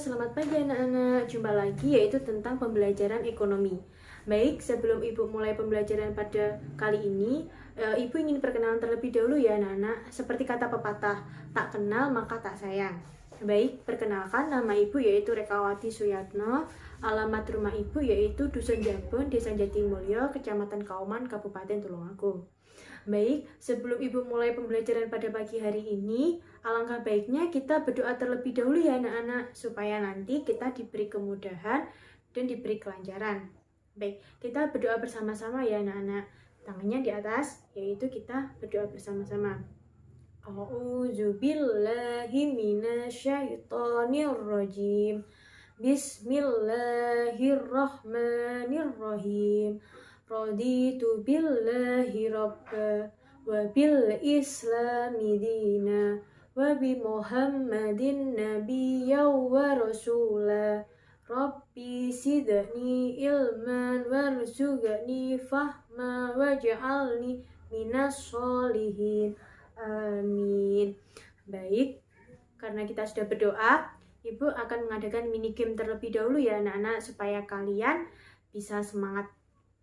selamat pagi anak-anak. Jumpa lagi yaitu tentang pembelajaran ekonomi. Baik, sebelum Ibu mulai pembelajaran pada kali ini, Ibu ingin perkenalan terlebih dahulu ya anak-anak. Seperti kata pepatah, tak kenal maka tak sayang. Baik, perkenalkan nama Ibu yaitu Rekawati Suyatno. Alamat rumah Ibu yaitu Dusun Jabon, Desa Jatimulyo, Kecamatan Kauman, Kabupaten Tulungagung. Baik, sebelum Ibu mulai pembelajaran pada pagi hari ini, alangkah baiknya kita berdoa terlebih dahulu ya anak-anak, supaya nanti kita diberi kemudahan dan diberi kelancaran. Baik, kita berdoa bersama-sama ya anak-anak. Tangannya di atas, yaitu kita berdoa bersama-sama. A'udzubillahi minasyaitonirrajim. Bismillahirrahmanirrahim. Raditu billahi rabba wa bil islami dina wa bi muhammadin nabiyya wa rasula. Rabbi sidni ilman warzuqni fahma waj'alni minas sholihin. Amin. Baik, karena kita sudah berdoa, Ibu akan mengadakan mini game terlebih dahulu ya anak-anak, supaya kalian bisa semangat.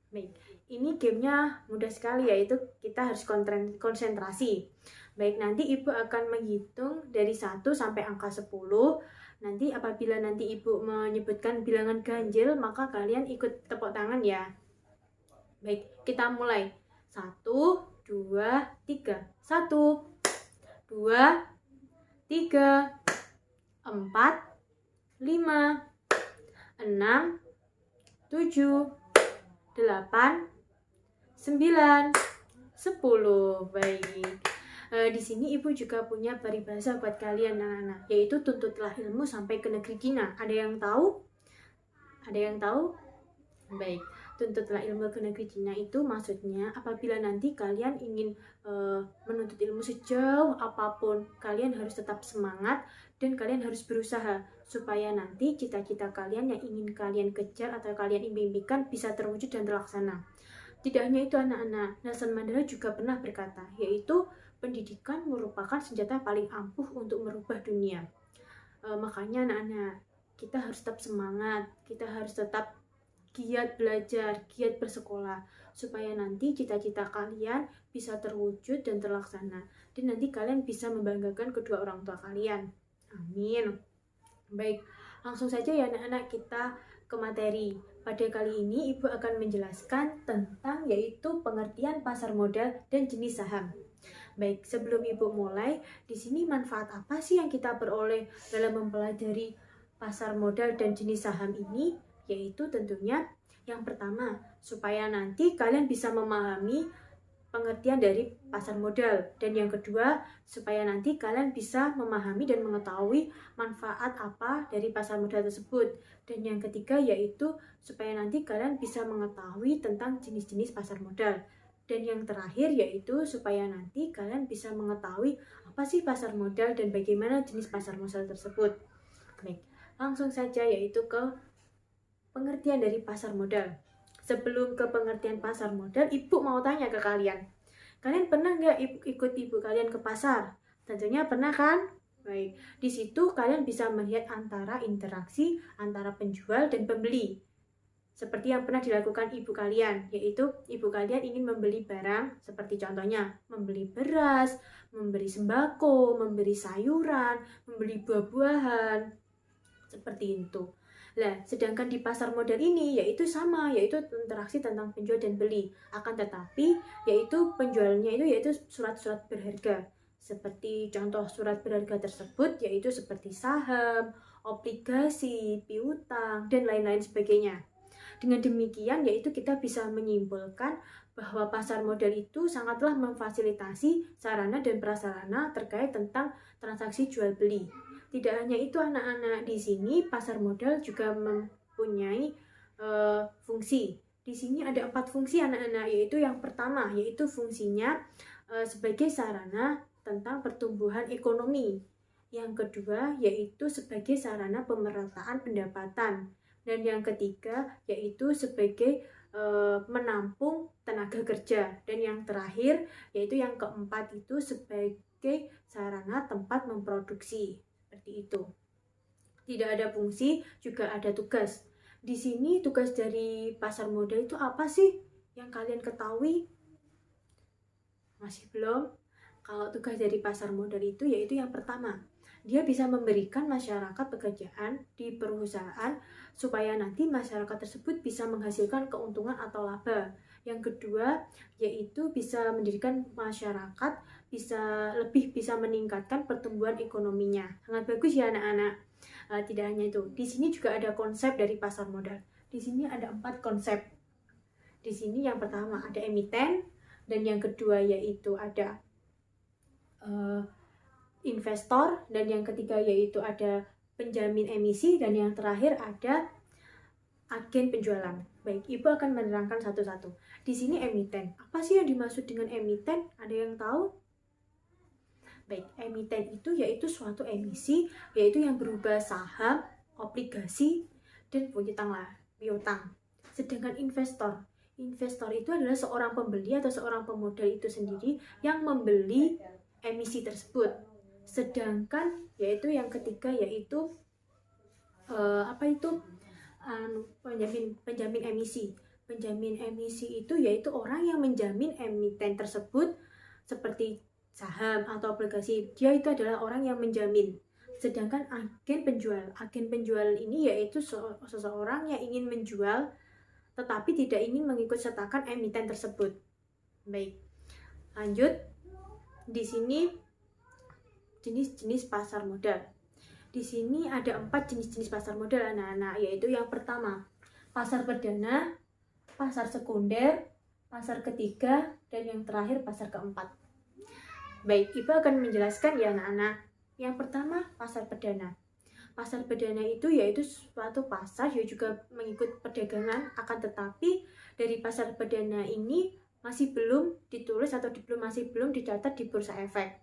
Baik, ini gamenya mudah sekali, yaitu kita harus konsentrasi. Baik, nanti Ibu akan menghitung dari 1 sampai angka 10. Nanti apabila nanti Ibu menyebutkan bilangan ganjil, maka kalian ikut tepuk tangan ya. Baik, kita mulai. 1, 2, 3. 1, 2, 3, 4, 5, 6, 7, 8, 9, 10. Baik. Di sini Ibu juga punya peribahasa buat kalian anak-anak, yaitu tuntutlah ilmu sampai ke negeri Cina. Ada yang tahu? Ada yang tahu? Baik, tuntutlah ilmu ke negeri Cina itu maksudnya apabila nanti kalian ingin menuntut ilmu sejauh apapun, kalian harus tetap semangat dan kalian harus berusaha supaya nanti cita-cita kalian yang ingin kalian kejar atau kalian impikan bisa terwujud dan terlaksana. Tidak hanya itu anak-anak, Nelson Mandela juga pernah berkata, yaitu pendidikan merupakan senjata paling ampuh untuk merubah dunia. Makanya anak-anak, kita harus tetap semangat, kita harus tetap giat belajar, giat bersekolah, supaya nanti cita-cita kalian bisa terwujud dan terlaksana, dan nanti kalian bisa membanggakan kedua orang tua kalian. Amin. Baik, langsung saja ya anak-anak, kita ke materi. Pada kali ini Ibu akan menjelaskan tentang yaitu pengertian pasar modal dan jenis saham. Baik, sebelum Ibu mulai, di sini manfaat apa sih yang kita peroleh dalam mempelajari pasar modal dan jenis saham ini? Yaitu tentunya yang pertama, supaya nanti kalian bisa memahami pengertian dari pasar modal, dan yang kedua, supaya nanti kalian bisa memahami dan mengetahui manfaat apa dari pasar modal tersebut, dan yang ketiga yaitu supaya nanti kalian bisa mengetahui tentang jenis-jenis pasar modal, dan yang terakhir yaitu supaya nanti kalian bisa mengetahui apa sih pasar modal dan bagaimana jenis pasar modal tersebut. Baik, langsung saja yaitu ke pengertian dari pasar modal. Sebelum ke pengertian pasar modal, Ibu mau tanya ke kalian. Kalian pernah nggak ikut ibu kalian ke pasar? Tentunya pernah kan? Baik, di situ kalian bisa melihat antara interaksi antara penjual dan pembeli. Seperti yang pernah dilakukan ibu kalian, yaitu ibu kalian ingin membeli barang, seperti contohnya membeli beras, membeli sembako, membeli sayuran, membeli buah-buahan, seperti itu. Nah, sedangkan di pasar modal ini yaitu sama, yaitu interaksi tentang penjual dan beli. Akan tetapi, yaitu penjualnya itu yaitu surat-surat berharga. Seperti contoh surat berharga tersebut yaitu seperti saham, obligasi, piutang, dan lain-lain sebagainya. Dengan demikian, yaitu kita bisa menyimpulkan bahwa pasar modal itu sangatlah memfasilitasi sarana dan prasarana terkait tentang transaksi jual beli. Tidak hanya itu anak-anak, di sini pasar modal juga mempunyai fungsi. Di sini ada 4 fungsi anak-anak, yaitu yang pertama yaitu fungsinya sebagai sarana tentang pertumbuhan ekonomi. Yang kedua yaitu sebagai sarana pemerataan pendapatan. Dan yang ketiga yaitu sebagai menampung tenaga kerja. Dan yang terakhir yaitu yang keempat itu sebagai sarana tempat memproduksi. Seperti itu. Tidak ada fungsi, juga ada tugas. Di sini tugas dari pasar modal itu apa sih yang kalian ketahui? Masih belum? Kalau tugas dari pasar modal itu yaitu yang pertama, dia bisa memberikan masyarakat pekerjaan di perusahaan supaya nanti masyarakat tersebut bisa menghasilkan keuntungan atau laba. Yang kedua, yaitu bisa mendirikan masyarakat bisa meningkatkan pertumbuhan ekonominya. Sangat bagus ya anak-anak. Tidak hanya itu, di sini juga ada konsep dari pasar modal. Di sini ada 4 konsep. Di sini yang pertama ada emiten, dan yang kedua yaitu ada investor, dan yang ketiga yaitu ada penjamin emisi, dan yang terakhir ada agen penjualan. Baik, Ibu akan menerangkan satu-satu. Di sini emiten. Apa sih yang dimaksud dengan emiten? Ada yang tahu? Baik, emiten itu yaitu suatu emisi, yaitu yang berupa saham, obligasi, dan piutang. Sedangkan investor itu adalah seorang pembeli atau seorang pemodal itu sendiri yang membeli emisi tersebut. Sedangkan yaitu yang ketiga yaitu penjamin emisi. Penjamin emisi itu yaitu orang yang menjamin emiten tersebut seperti saham atau obligasi. Dia itu adalah orang yang menjamin. Sedangkan agen penjual ini yaitu seseorang yang ingin menjual tetapi tidak ingin mengikut sertakan emiten tersebut. Baik, lanjut. Di sini jenis-jenis pasar modal. Di sini ada 4 jenis-jenis pasar modal anak-anak, yaitu yang pertama pasar perdana, pasar sekunder, pasar ketiga, dan yang terakhir pasar keempat. Baik, Ibu akan menjelaskan ya anak-anak. Yang pertama, pasar perdana. Pasar perdana itu yaitu suatu pasar yang juga mengikut perdagangan, akan tetapi dari pasar perdana ini masih belum ditulis atau masih belum dicatat di bursa efek.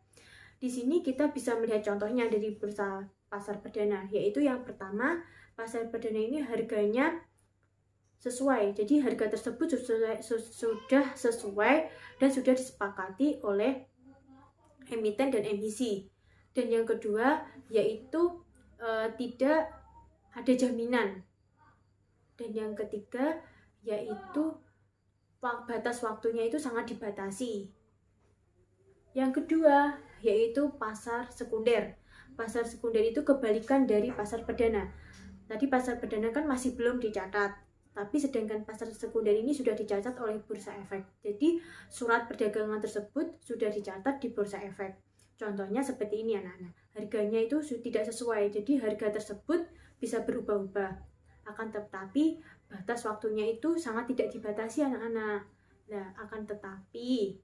Di sini kita bisa melihat contohnya dari bursa pasar perdana, yaitu yang pertama, pasar perdana ini harganya sesuai. Jadi harga tersebut sudah sesuai dan sudah disepakati oleh emiten dan emisi. Dan yang kedua yaitu tidak ada jaminan. Dan yang ketiga yaitu batas waktunya itu sangat dibatasi. Yang kedua yaitu pasar sekunder. Pasar sekunder itu kebalikan dari pasar perdana. Tadi pasar perdana kan masih belum dicatat, tapi sedangkan pasar sekunder ini sudah dicatat oleh bursa efek. Jadi surat perdagangan tersebut sudah dicatat di bursa efek. Contohnya seperti ini anak-anak. Harganya itu tidak sesuai, jadi harga tersebut bisa berubah-ubah. Akan tetapi batas waktunya itu sangat tidak dibatasi anak-anak. Nah, akan tetapi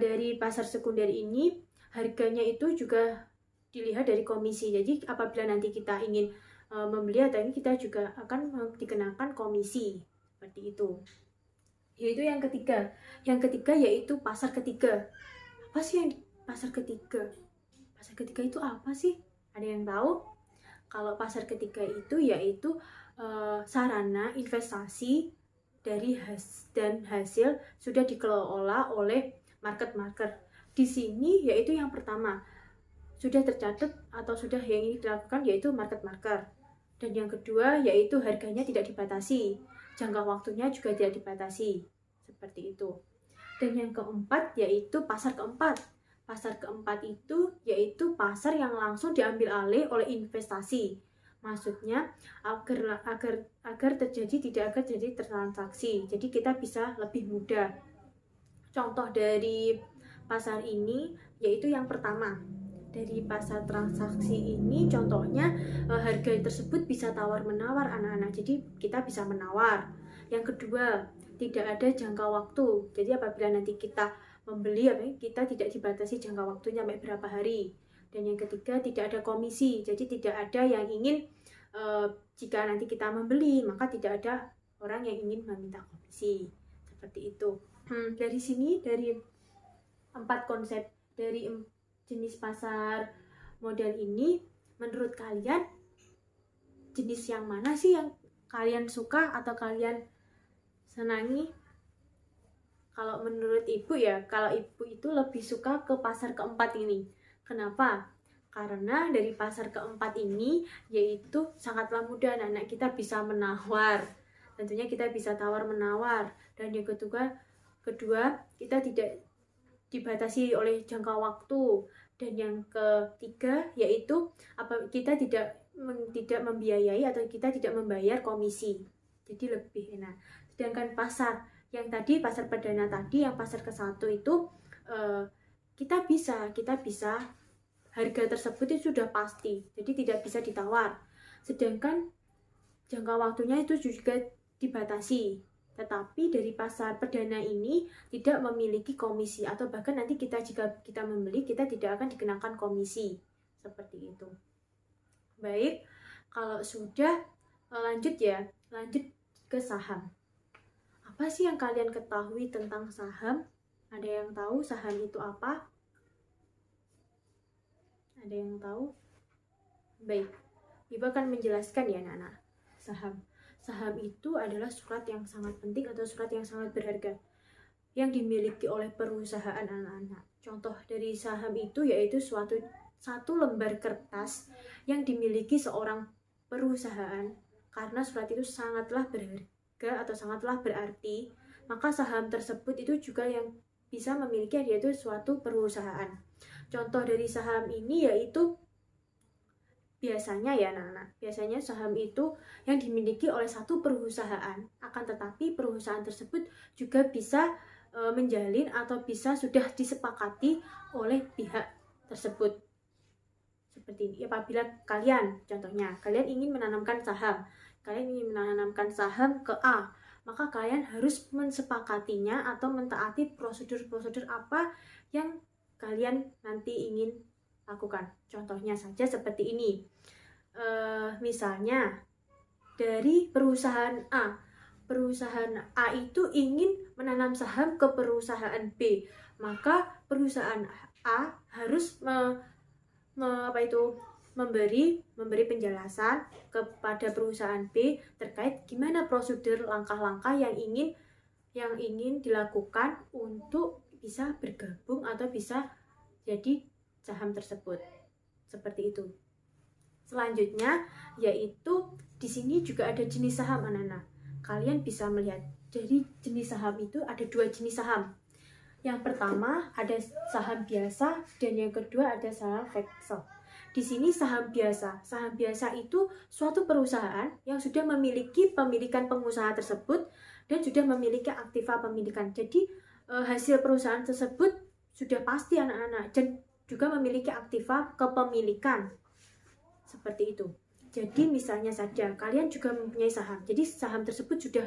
dari pasar sekunder ini harganya itu juga dilihat dari komisi. Jadi apabila nanti kita ingin membeli atau ini, kita juga akan dikenakan komisi seperti itu. Yaitu yang ketiga. Yang ketiga yaitu pasar ketiga. Apa sih yang pasar ketiga? Pasar ketiga itu apa sih? Ada yang tahu? Kalau pasar ketiga itu yaitu sarana investasi dari hasil sudah dikelola oleh market. Di sini yaitu yang pertama sudah tercatat atau sudah yang ini dilakukan yaitu market. Dan yang kedua yaitu harganya tidak dibatasi, jangka waktunya juga tidak dibatasi, seperti itu. Dan yang keempat yaitu pasar keempat. Pasar keempat itu yaitu pasar yang langsung diambil alih oleh investasi. Maksudnya agar terjadi transaksi. Jadi kita bisa lebih mudah. Contoh dari pasar ini yaitu yang pertama. Dari pasar transaksi ini contohnya harga tersebut bisa tawar-menawar anak-anak. Jadi kita bisa menawar. Yang kedua, tidak ada jangka waktu. Jadi apabila nanti kita membeli, kita tidak dibatasi jangka waktunya sampai berapa hari. Dan yang ketiga, tidak ada komisi. Jadi tidak ada yang ingin jika nanti kita membeli, maka tidak ada orang yang ingin meminta komisi. Seperti itu. Dari sini, dari 4 konsep dari jenis pasar modal ini, menurut kalian jenis yang mana sih yang kalian suka atau kalian senangi? Kalau menurut Ibu ya, kalau Ibu itu lebih suka ke pasar keempat ini. Kenapa? Karena dari pasar keempat ini yaitu sangatlah mudah anak-anak, kita bisa menawar. Tentunya kita bisa tawar-menawar. Dan yang kedua kita tidak dibatasi oleh jangka waktu. Dan yang ketiga yaitu kita tidak membiayai atau kita tidak membayar komisi. Jadi lebih enak. Sedangkan pasar yang tadi, pasar perdana tadi, yang pasar ke-1 itu kita bisa harga tersebut itu sudah pasti, jadi tidak bisa ditawar. Sedangkan jangka waktunya itu juga dibatasi. Tetapi dari pasar perdana ini tidak memiliki komisi, atau bahkan nanti jika kita membeli, kita tidak akan dikenakan komisi. Seperti itu. Baik, kalau sudah lanjut ke saham. Apa sih yang kalian ketahui tentang saham? Ada yang tahu saham itu apa? Ada yang tahu? Baik, Ibu akan menjelaskan ya anak-anak. Saham itu adalah surat yang sangat penting atau surat yang sangat berharga yang dimiliki oleh perusahaan anak-anak. Contoh dari saham itu yaitu satu lembar kertas yang dimiliki seorang perusahaan. Karena surat itu sangatlah berharga atau sangatlah berarti, maka saham tersebut itu juga yang bisa memiliki yaitu suatu perusahaan. Contoh dari saham ini yaitu biasanya ya anak-anak, biasanya saham itu yang dimiliki oleh satu perusahaan, akan tetapi perusahaan tersebut juga bisa menjalin atau bisa sudah disepakati oleh pihak tersebut. Seperti ini, apabila contohnya kalian ingin menanamkan saham ke A, maka kalian harus mensepakatinya atau mentaati prosedur-prosedur apa yang kalian nanti ingin lakukan. Contohnya saja seperti ini. Misalnya dari perusahaan A itu ingin menanam saham ke perusahaan B, maka perusahaan A harus memberi penjelasan kepada perusahaan B terkait gimana prosedur langkah-langkah yang ingin dilakukan untuk bisa bergabung atau bisa jadi saham tersebut. Seperti itu. Selanjutnya yaitu di sini juga ada jenis saham anak-anak. Kalian bisa melihat dari jenis saham itu ada 2 jenis saham. Yang pertama ada saham biasa dan yang kedua ada saham FEXL. Di sini saham biasa itu suatu perusahaan yang sudah memiliki pemilikan pengusaha tersebut dan sudah memiliki aktiva pemilikan. Jadi hasil perusahaan tersebut sudah pasti anak-anak dan juga memiliki aktiva kepemilikan. Seperti itu. Jadi misalnya saja kalian juga mempunyai saham. Jadi saham tersebut sudah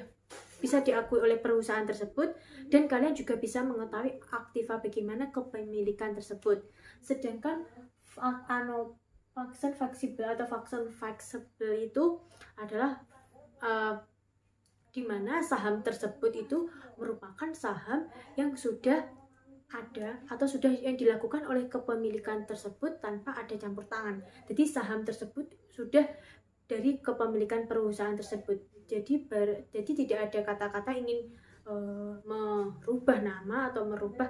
bisa diakui oleh perusahaan tersebut dan kalian juga bisa mengetahui aktiva bagaimana kepemilikan tersebut. Sedangkan vaksin fleksibel itu adalah di mana saham tersebut itu merupakan saham yang sudah ada atau sudah yang dilakukan oleh kepemilikan tersebut tanpa ada campur tangan. Jadi saham tersebut sudah dari kepemilikan perusahaan tersebut. Jadi tidak ada kata-kata ingin merubah nama atau merubah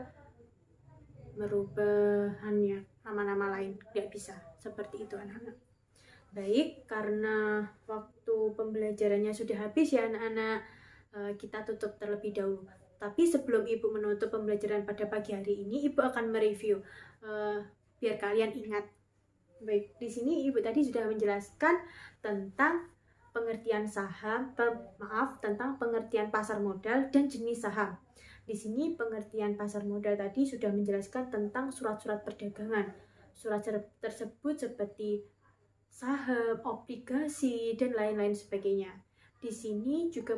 nama-nama lain, tidak bisa. Seperti itu anak-anak. Baik, karena waktu pembelajarannya sudah habis ya anak-anak, kita tutup terlebih dahulu. Tapi sebelum Ibu menutup pembelajaran pada pagi hari ini, Ibu akan mereview biar kalian ingat. Baik, di sini Ibu tadi sudah menjelaskan tentang pengertian tentang pengertian pasar modal dan jenis saham. Di sini pengertian pasar modal tadi sudah menjelaskan tentang surat-surat perdagangan. Surat tersebut seperti saham, obligasi, dan lain-lain sebagainya. Di sini juga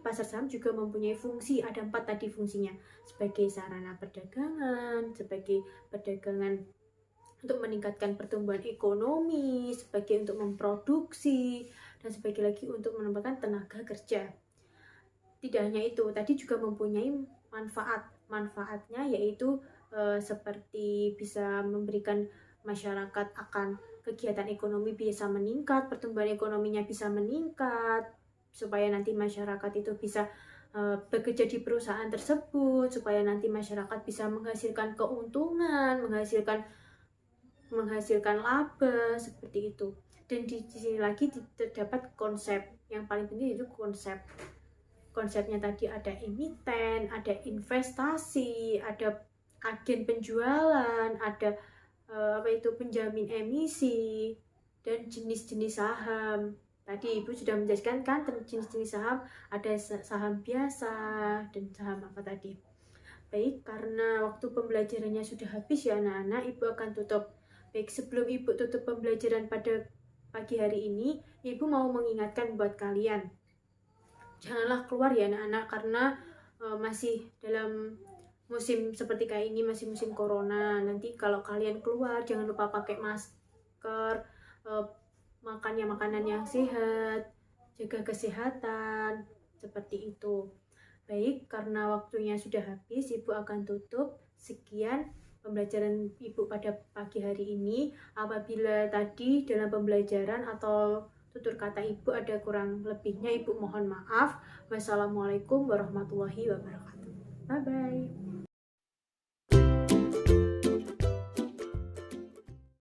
pasar saham juga mempunyai fungsi, ada 4 tadi fungsinya, sebagai sarana perdagangan, sebagai perdagangan untuk meningkatkan pertumbuhan ekonomi, sebagai untuk memproduksi, dan sebagai lagi untuk menambahkan tenaga kerja. Tidak hanya itu, tadi juga mempunyai manfaatnya yaitu seperti bisa memberikan masyarakat akan kegiatan ekonomi bisa meningkat, pertumbuhan ekonominya bisa meningkat, supaya nanti masyarakat itu bisa bekerja di perusahaan tersebut, supaya nanti masyarakat bisa menghasilkan keuntungan, menghasilkan menghasilkan laba seperti itu. Dan di sini lagi terdapat konsep yang paling penting, yaitu konsepnya tadi ada emiten, ada investasi, ada agen penjualan, ada penjamin emisi, dan jenis-jenis saham. Tadi Ibu sudah menjelaskan kan jenis-jenis saham, ada saham biasa dan saham apa tadi. Baik, karena waktu pembelajarannya sudah habis ya anak-anak, Ibu akan tutup. Baik, sebelum Ibu tutup pembelajaran pada pagi hari ini, Ibu mau mengingatkan buat kalian, janganlah keluar ya anak-anak, karena masih dalam musim seperti kayak ini, masih musim corona. Nanti kalau kalian keluar, jangan lupa pakai masker, makannya makanan yang sehat, jaga kesehatan, seperti itu. Baik, karena waktunya sudah habis, Ibu akan tutup. Sekian pembelajaran Ibu pada pagi hari ini. Apabila tadi dalam pembelajaran atau tutur kata Ibu ada kurang lebihnya, Ibu mohon maaf. Wassalamualaikum warahmatullahi wabarakatuh. Bye-bye.